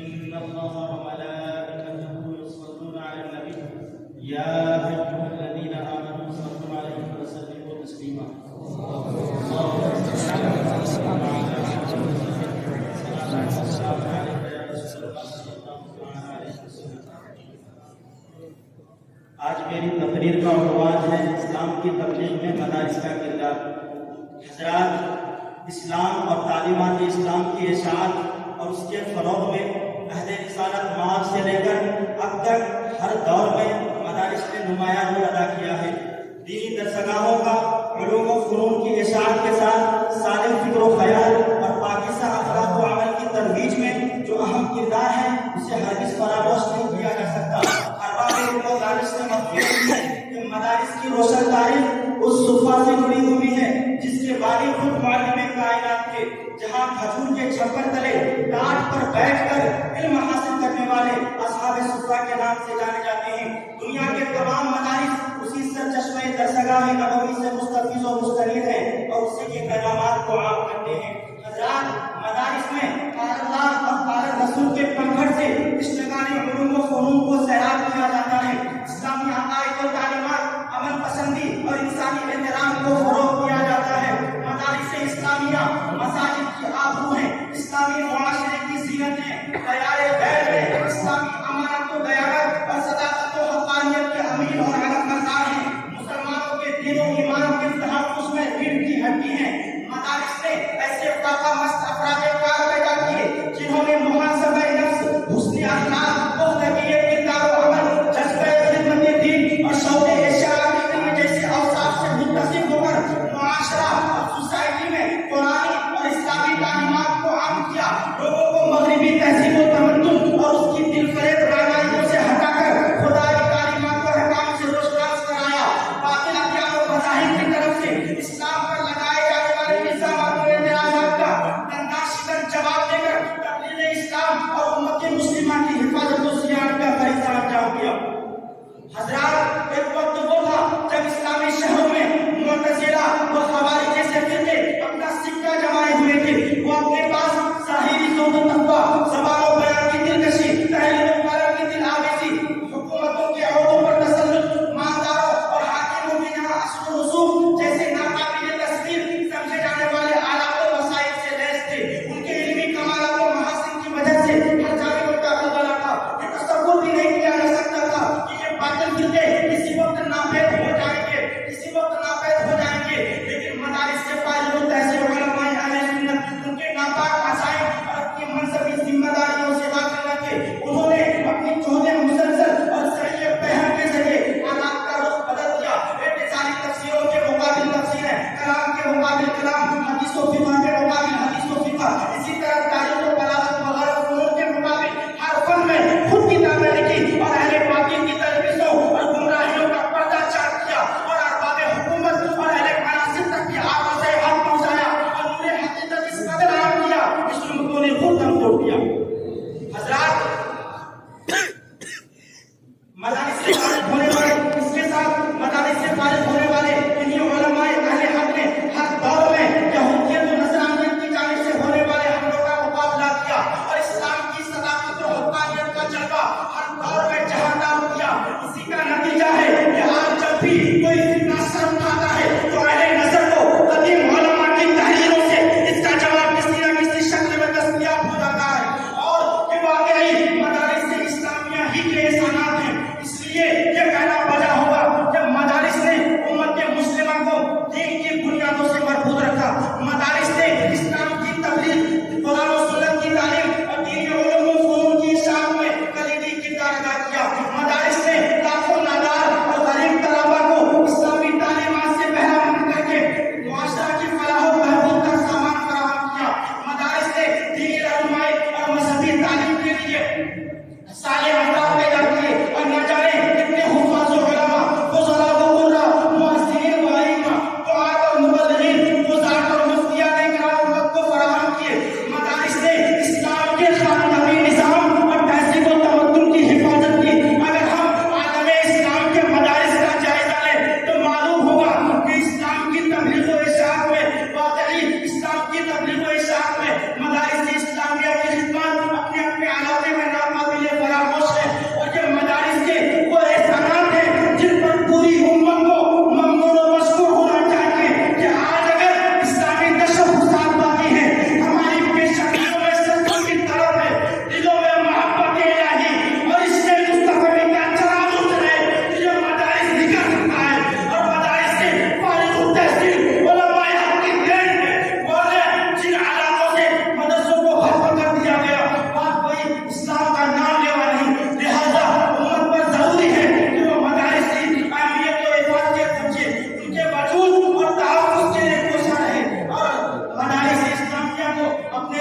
إن الله وملائكته يصلون على النبي يا أيها الذين آمنوا صلوا عليه وسلموا تسليما. آج میری تقریر کا عنوان ہے اسلام کی تبلیغ میں مدارس کا کردار. حضرات، اسلام اور تعلیمات اسلام کی اشاعت اور اس کے فروغ میں عہد رسالت مآب سے لے کر اب تک ہر دور میں مدارس نے نمایاں رول ادا کیا ہے. دینی درسگاہوں کا علوم و فنون کی اشاعت کے ساتھ سالم فکر و خیال اور پاکیزہ اخلاق و عمل کی ترویج میں جو اہم کردار ہے اسے ہرگز فراموش نہیں کیا جا سکتا. ارباب علم و دانش نے مفہوم ہے کہ مدارس کی روشن تاریخ اس صفحہ سے جڑی ہوئی ہے جس کے بانی خود معلم کائنات تھے، جہاں کھجور کے چھپر تلے ٹاٹ پر بیٹھ کر علم حاصل کرنے والے اصحاب صفحہ کے نام سے جانے جاتے ہیں. دنیا کے تمام مدارس اسی سرچشمہ درسگاہ نبوی سے مستفیض و مستنیر ہیں اور اس سے یہ پیغامات کو عام کرتے ہیں. حضرات، مدارس میں قال اللہ اور قال رسول کے پنکھڑ سے اشتغال علوم و فنون کو سیراب کیا جاتا ہے. اسلامی عقائد و تعلیمات، امن پسندی اور انسانی احترام کو فروغ دیا جاتا ہے. مدارس اسلامیہ مساجد کی آبرو ہیں، اسلامی معاشرے کی زینت ہیں، خیال غیر میں اسلامی امانت و دیانت اور صداقت و حقانیت کے امین اور علمبردار ہیں. مسلمانوں کے دین و ایمان کے تحفظ میں ریڑھ کی ہڈی ہیں. مدارس نے ایسے طاقہ مست افراد کار پیدا کیے جنہوں نے محاسبہ نفس، حسن اخلاق، پختگی کردار و عمل، جذبہ خدمت دین اور شوق اشاعت جیسے اوصاف سے متصف ہو کر معاشرہ اور سوسائٹی میں قرآنی اور اسلامی تعلیمات کو عام کیا.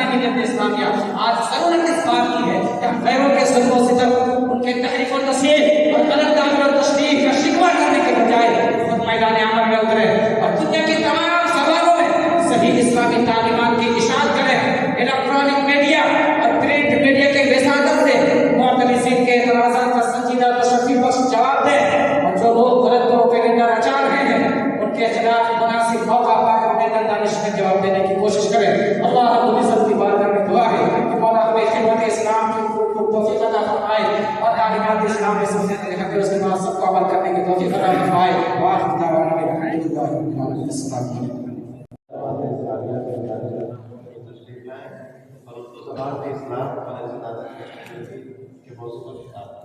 ملت اسلامیہ آج ضرورت اس بات کی ہے کہ ہم غیروں کے ظلم و ستم، ان کے تحریف و تشہیر اور غلط تعبیر و تشریح کا شکوہ کرنے کے بجائے خود میدان عمل میں اترے اور دنیا کی تمام زبانوں میں صحیح اسلامی تعلیمات کی اشاعت کریں۔ الیکٹرانک میڈیا اور پرنٹ میڈیا کے وساطت سے معترضین کے اعتراضات کا سنجیدہ تشفی بخش جواب دیں اور جو لوگ غلط پروپیگنڈا رچا رہے ہیں ان کے خلاف مناسب موقع پا کر میدان دانش میں جواب دینے کی کوشش کریں۔ اللہ رب العزت کی بارگاہ میں دعا ہے کہ مولا ہمیں خدمت اسلام کی توفیق عطا فرمائے اور تعلیمات اسلام میں سب سے حق اس کے بعد سب کو عمل کرنے کی توفیق عطا فرمائے۔ وآخر دعوانا الحمدللہ رب العالمین۔ السلام علیکم۔ اور اس کو زبان میں اسلام اور عزت کے موضوع پر خطاب ہے۔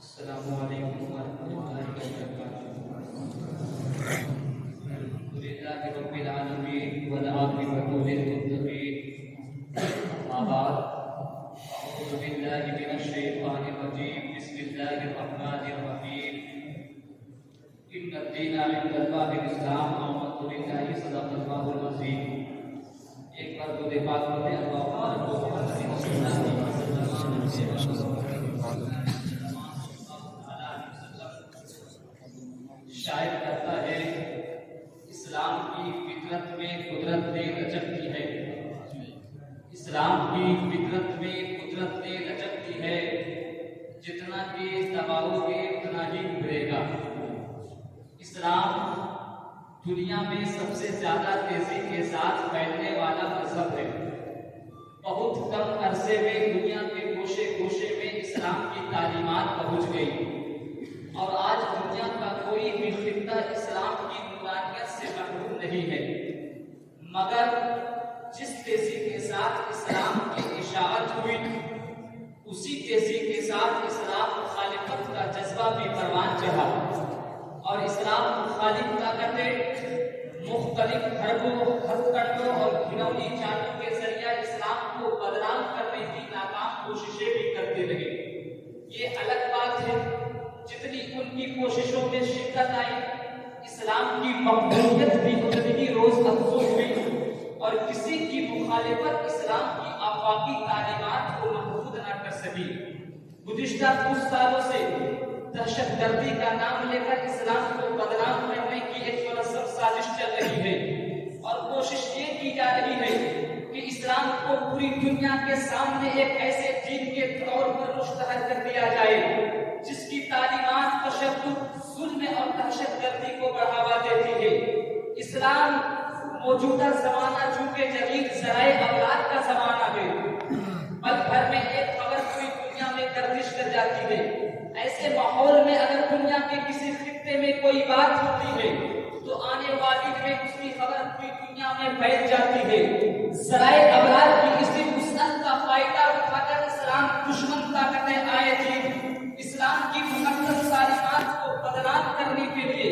السلام علیکم ورحمۃ اللہ وبرکاتہ۔ الحمدللہ رب العالمین والعاقبۃ للمتقین، اما بعد اعوذ باللہ من الشیطان الرجیم، بسم اللہ الرحمن الرحیم۔ ان الدین عند اللہ الاسلام، آمنت باللہ صدق اللہ العظیم۔ ایک بار درود پاک پڑھیں، اللہم صل علی شاعر کہتا ہے اسلام کی فطرت میں قدرت نے رچک دی ہے، اسلام کی فطرت میں قدرت نے رچک دی ہے، جتنا تیز دباؤ گے اتنا ہی ابھرے گا۔ اسلام دنیا میں سب سے زیادہ تیزی کے ساتھ پھیلنے والا مذہب ہے۔ بہت کم عرصے میں دنیا کے گوشے گوشے میں اسلام کی تعلیمات پہنچ گئی اور آج دنیا کا کوئی بھی خطہ اسلام کی نورانیت سے محروم نہیں ہے، مگر جس تیزی کے ساتھ اسلام کی اشاعت ہوئی اسی تیزی کے ساتھ اسلام مخالفت کا جذبہ بھی پروان چڑھا اور اسلام مخالف طاقتیں مختلف حربوں، ہتھکڑوں اور گھنولی چالوں کے ذریعہ اسلام کو بدنام کرنے کی ناکام کوششیں بھی کرتے رہے۔ یہ الگ بات ہے جتنی ان کی کوششوں میں شدت آئی، اسلام کی مقبولیت بھی اتنی ہی روز افزوں ہوئی اور کسی کی مخالفت اسلام کی آفاقی تعلیمات کو محفوظ نہ کر سکی۔ گزشتہ کچھ سالوں سے دہشت گردی کا نام لے کر اسلام کو بدنام کرنے کی ایک منظم سازش چل رہی ہے اور کوشش یہ کی جا رہی ہے کہ اسلام کو پوری دنیا کے سامنے ایک ایسے دین کے طور پر مشتہر کر دیا جائے جس کی تعلیمات تشدد، ظلم اور دہشت گردی کو بڑھاوا دیتی ہے۔ اسلام موجودہ زمانہ چونکہ جدید ذرائع ابلاغ کا زمانہ ہے، پل بھر میں ایک خبر پوری دنیا میں گردش کر جاتی ہے۔ ایسے ماحول میں اگر دنیا کے کسی خطے میں کوئی بات ہوتی ہے تو آنے والی میں اس کی خبر پوری دنیا میں پھیل جاتی ہے۔ ذرائع ابلاغ کی اسی وسعت کا فائدہ اٹھا کر اسلام دشمن طاقتیں آئے تھیں اسلام کی مقدس تعلیمات کو بدنام کرنے کے لیے،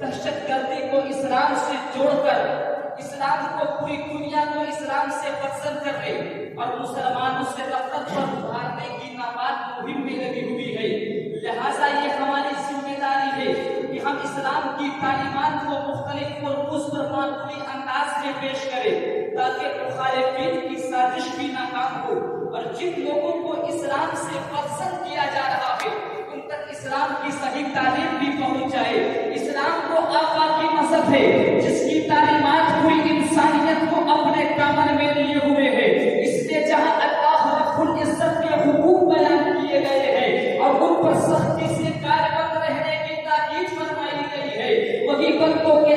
دہشت گردی کو اسلام سے جوڑ کر اسلام کو پوری دنیا کو اسلام سے بدسر کر دے اور مسلمانوں سے نفرت پر ابھارنے کی ناپاک مہم میں لگی ہوئی ہے۔ لہٰذا یہ ہماری ذمہ داری ہے کہ ہم اسلام کی تعلیمات کو مختلف اور اس پر معقولی انداز میں پیش کریں تاکہ مخالفین کی سازش بھی ناکام ہو اور جن لوگوں کو اسلام سے بدسر کیا جا رہا ہے ان تک اسلام کی صحیح تعلیم بھی پہنچ جائے۔ اسلام کو آفاقی مذہب ہے جس کی تعلیمات پوری انسانیت کو اپنے دامن میں لیے ہوئے ہے۔ اس لیے جہاں اللہ رب العزت کے حقوق بیان کیے گئے ہیں اور ان پر سختی سے کاربند رہنے کی تاکید فرمائی گئی ہے، وہی بندوں کے